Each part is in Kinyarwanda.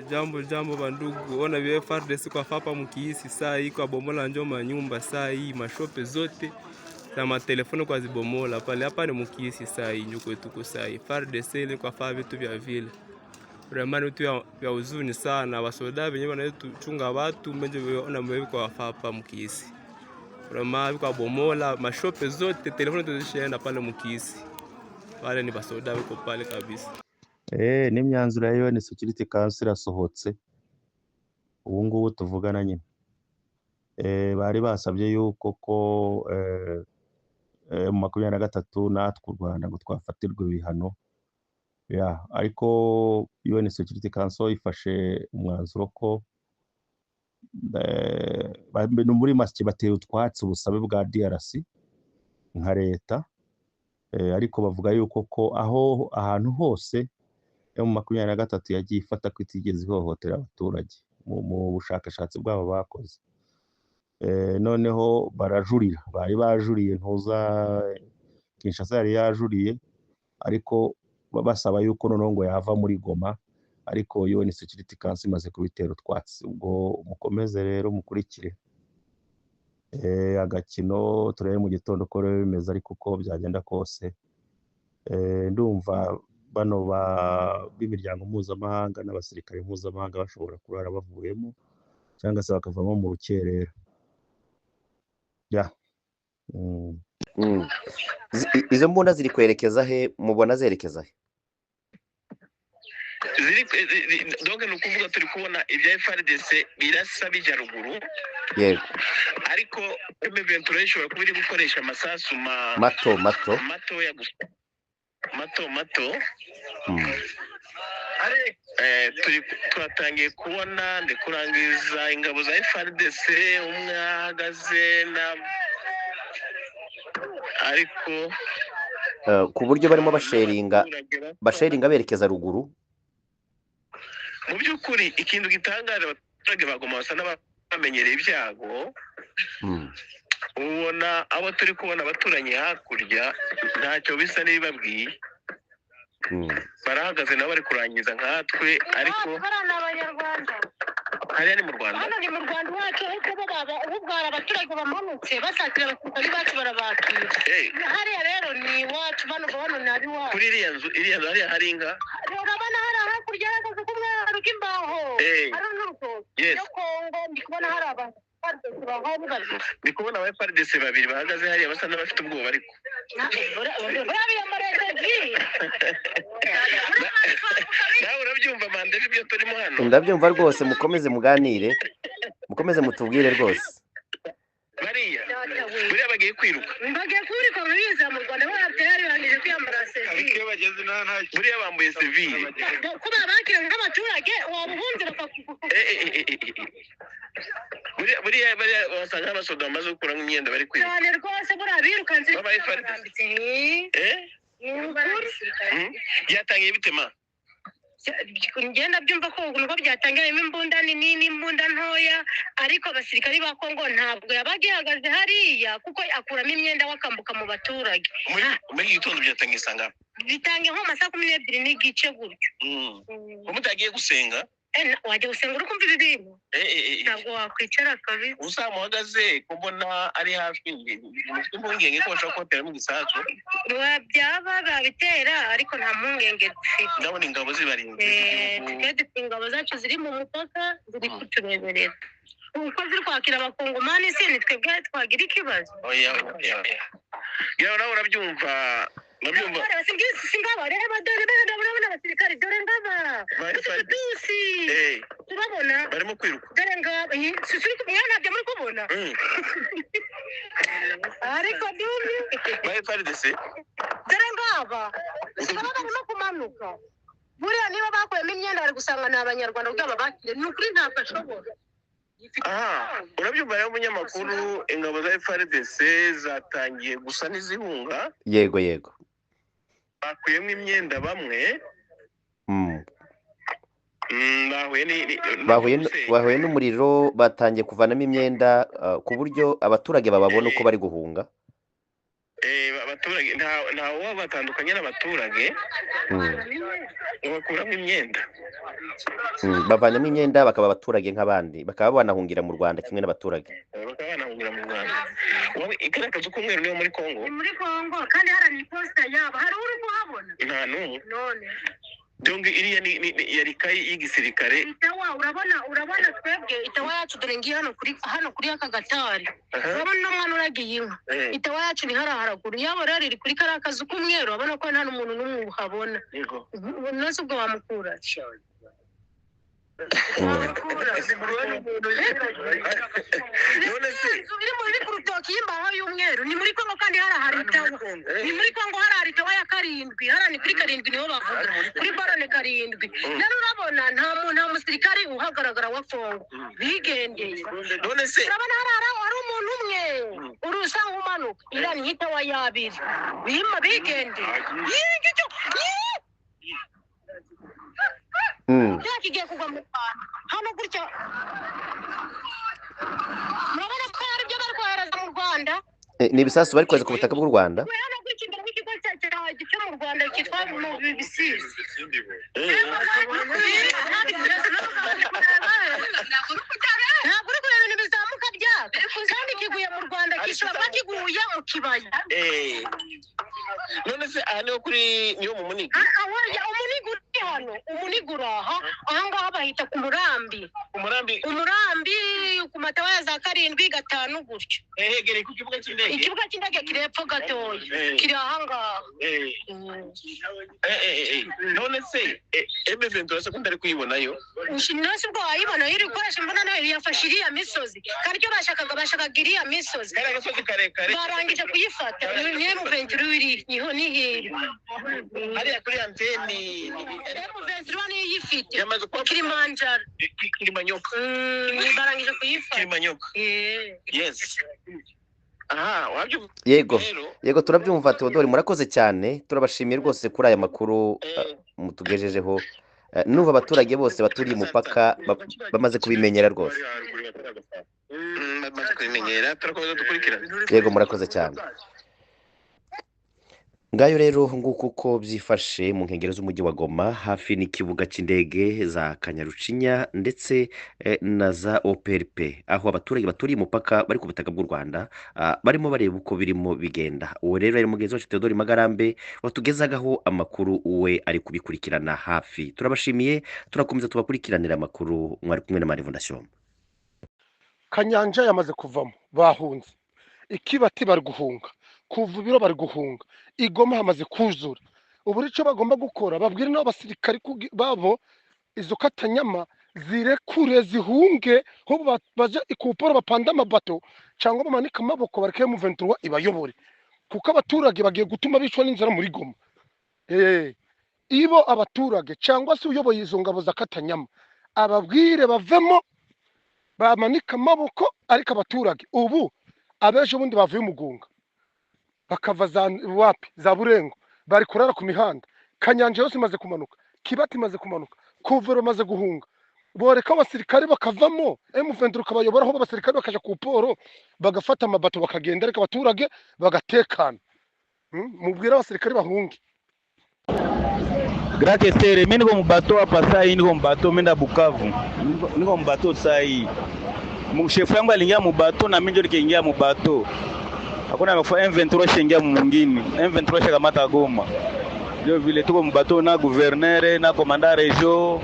Jambo bandugu, ona vile FARDC kwa fapa mkiisi saa hii kwa bomola njo manyumba saa hii mashope zote na matelefoni kwa zibomola pale hapa ni mkiisi saa hii njo kwetu kwa saa hii FARDC ile kwa faa vitu vya vile vraiment vitu vya huzuni sana wasoda wenyewe wanachunga watu mwenye ona mwewe kwa fapa mkiisi vraiment kwa bomola mashope zote telefoni tuzishaenda pale mkiisi pale ni basoda wako pale kabisa. N'imyanzuro ya UN Security Council irasohotse ubu ngubu tuvugana nyine bari basabye yuko ko mu 23 natwe u Rwanda ngo twafatirwa ibihano ariko UN Security Council ifashe umwanzuro ko muri make bateye utwatsi ubusabe bwa DRC nka leta ariko bavuga yuko ko aho ahantu hose mu 23 yagiye ifata ko itigeze ihohotera abaturage mu bushakashatsi bwabo bakoze noneho barajurira bari bajuriye ntuza Kinshasa yari yajuriye ariko basaba yuko noneho ngo yava muri Goma ariko UN Security Council imaze kubitera utwatsi ubwo mukomeze rero mukurikire agakino turebe mu gitondo ko rero bimeze ariko uko byagenda kose ndumva bano b'imiryango mpuzamahanga n'abasirikare mpuzamahanga bashobora kurara bavuyemo cyangwa se bakavamo mu rukerera izo mbunda ziri kwerekeza he mubona zerekeza he donc ni ukuvuga turi kubona ibya FARDC birasa bijya ruguru yego ariko M23 ishobora kuba iri gukoresha amasasu matoya gusa mato twatangiye kubona ndi kurangiza ingabo za FARDC umwe ahagaze na ariko ku buryo barimo basheringa berekeza ruguru mu by'ukuri ikintu gitangaje abaturage bagoma basa n'abamenyereye ibyago ubona abo turi kubona abaturanye hakurya ntacyo bisa n'ibibabwiye barahagaze nabo bari kurangiza nkatwe ariko hariya ni mu Rwanda wacu ariko ubwara abaturage bamanutse basatira abasirikari bacu barabakira hariya rero ni iwacu bano ni abiwacu kuri iriya nzu hariya hari inka urabona hari hakurya y'akazu k'umweru k'imbaho hari n'urutoki yo Kongo ndi kubona hari abantu ndi kubona aba FARDC babiri bahagaze hariya basa n'abafite ubwoba ariko nawe urabyumva mande ibyo turimo hano ndabyumva rwose mukomeze muganire mukomeze mutubwire rwose buriya bagiye kwiruka biza mu Rwanda barangije kwiyambara civile buriya bambuye civile kuba bakira nk'abaturage wabuhunze bakakuvuga buriya basanga abasoda bamaze gukuramo imyenda bari kwiruka cyane rwose buriya birukanze byatangiye bitema ngenda byumva ko nuko byatangiramo imbunda nini n'imbunda ntoya ariko abasirikari ba Kongo ntabwo yabagihagaze hariya kuko akuramo imyenda wakambuka mu baturage muri gitondo byatangiye sanga bitangiye nko masaa 12 n'igice gutyo mutagiye gusenga wajya gusenga uri kumva ibi bintu ntabwo wakwicara kabisa usamuhagaze kumbona ari hafi mufite impungenge ko bashobora kubateramo igisasu byaba babitera ariko nta mpungenge dufite ndabona ingabo zibarinze dufite ingabo zacu ziri mu mupaka ziri kutureberera uko ziri kwakira abakongomani se ni twebwe twagira ikibazo nawe urabyumva singaba reba dore ndabona abasirikari dore ngaba tusi turabona barimo kwiruka dore ngaba suri kumwana byo muri kubona ariko dumi FARDC dore ngaba barimo kumanuka buriya niba bakuyemo imyenda bari gusanga ni abanyarwanda ubwabo bakire ni ukuri ntabwo ashobora urabyumva rero umunyamakuru ingabo za FARDC zatangiye gusa n'izihunga yego bakuyemo imyenda bamwe bahuye n'umuriro batangiye kuvanamo imyenda ku buryo abaturage bababona uko bari guhunga abaturage nta uwo batandukanye n'abaturage bakuramo imyenda bavanyamo imyenda bakaba abaturage nk'abandi bakaba banahungira mu Rwanda kimwe n'abaturage bakaba banahungira mu Rwanda. Wowe igaragaza ko umweru niwo muri Kongo ni muri Kongo kandi hari iposita yabo hari uri kuhabona nta n'umwe none donc iriya ni yari kayi y'igisirikare itawa urabona twebwe itawa yacu dore ngiye hano kuri aka gatari urabona n'umwana uragiye inka itawa yacu ni haraguru yabo rero iri kuri kariya kazu k'umweru urabona ko nta n'umuntu n'umwe uhabona nose ubwo wamukura iri ku rutoki y'imbaho y'umweru ni muri Kongo kandi hari itawa ni muri Kongo hari itawa ya karindwi ni kuri karindwi niho bavuga kuri barone karindwi rero urabona nta musirikari uhagaragara wa Kongo bigendeye none se urabona hari umuntu umwe urusa nk'umanuka iriya ni itawa y'abiri bigendeye kigiye kugwa mu Rwanda hano gutya murabona ko hari ibyo bari kohereza mu Rwanda ni ibisasu bari kohereza ku butaka bw'u Rwanda hano gutya imbere y'ikigo cyo mu Rwanda cyitwa mu Bisizi ntabwo uri kureba ibintu bizamuka byaka kandi kiguye mu Rwanda kishobora kiguye mu kibaya none se aha niho niho mu Muniga umuniga uraha ahangaha bahita ku murambi ku matawa ya za 7-5 gutyo hegereye ku kibuga cy'indege ikibuga cy'indege kiri hepfo gatoya kiri ahangaha none se M23 sekondari kuyibonayo nose ubwo wayibona iri gukoresha imbona nayo yafashe iriya misozi kandi icyo bashakaga iriya misozi kari agasozi karekare barangije kuyifata ni M23 niho nihiri hariya kuri anteni M23 niyo yifite yamaze kuba Kilimanyoka barangije kuyifata Kilimanyoka yes wabyo yego turabyumva Theodore murakoze cyane turabashimiye rwose kuri aya makuru mutugejejeho nuva abaturage bose baturiye umupaka bamaze kubimenyera rwose bamaze kubimenyera turakomeza dukurikirana yego murakoze cyane ngayo rero nguko uko byifashe mu nkengero z'umujyi wa Goma hafi n'ikibuga cy'indege za Kanyarucinya ndetse na za OPRP aho abaturage baturiye umupaka bari ku butaka bw'u Rwanda barimo bareba uko birimo bigenda uwo rero ari mugenzi wacu Theodore Magarambe watugezagaho amakuru we ari kubikurikirana hafi turabashimiye turakomeza tubakurikiranira amakuru mwari kumwe na Marivondation Kanyanja yamaze kuvamo bahunze ikibati bari guhunga kuva ibiro bari guhunga Igoma hamaze kuzura ubu icyo bagomba gukora babwire n'abasirikari babo izo katanyama zirekure zihunge ho baje ikupora bapanda amabato cyangwa bamanika amaboko bareke M23 ibayobore kuko abaturage bagiye gutuma bicwa n'inzara muri Goma ibo abaturage cyangwa se uyoboye izo ngabo za katanyama ababwire bavemo bamanika amaboko ariko abaturage ubu abeje bundi bavuye umugunga bakava za Burengo bari kurara ku mihanda Kanyanja yose imaze kumanuka Kibati imaze kumanuka Kuvero maze guhunga boreka abasirikare bakavamo M23 kabayobora aho abasirikare bakaja ku poro bagafata amabato bakagenda ariko abaturage bagatekana mubwira abasirikare bahunge Grake stere mimi niko mbato hapa saa hii niko mbato menda Bukavu niko mbato saa hii mshefu yangu aliingia mbato na mimi ndio nikaingia mbato hakuna amefanya M23 shingia mwingine M23 shakamata Goma ndio vile tuko mbato na gouverneur na commandant region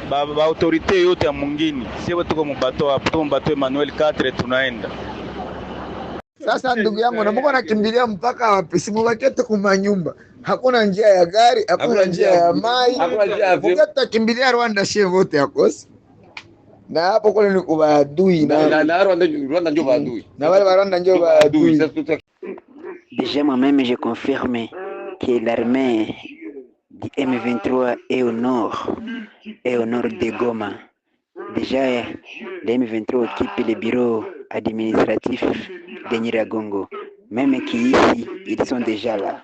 ba autorite yote ya mwingine sio tuko mbato hapo tuko mbato Emmanuel 4 tunaenda sasa. Ndugu yangu na mbona nakimbilia mpaka wapi? Simubakie tu kwa nyumba, hakuna njia ya gari, hakuna njia ya mai, ukata kimbilia Rwanda shehe wote yakosi na hapo kule ni kubaadui na Rwanda ndio baadui na wale wa Rwanda ndio baadui. Déjà moi-même je confirme que l'armée du M23 est au nord de Goma. Déjà le M23 occupe les bureaux administratifs de Nyiragongo. Même qu'ici ils sont déjà là.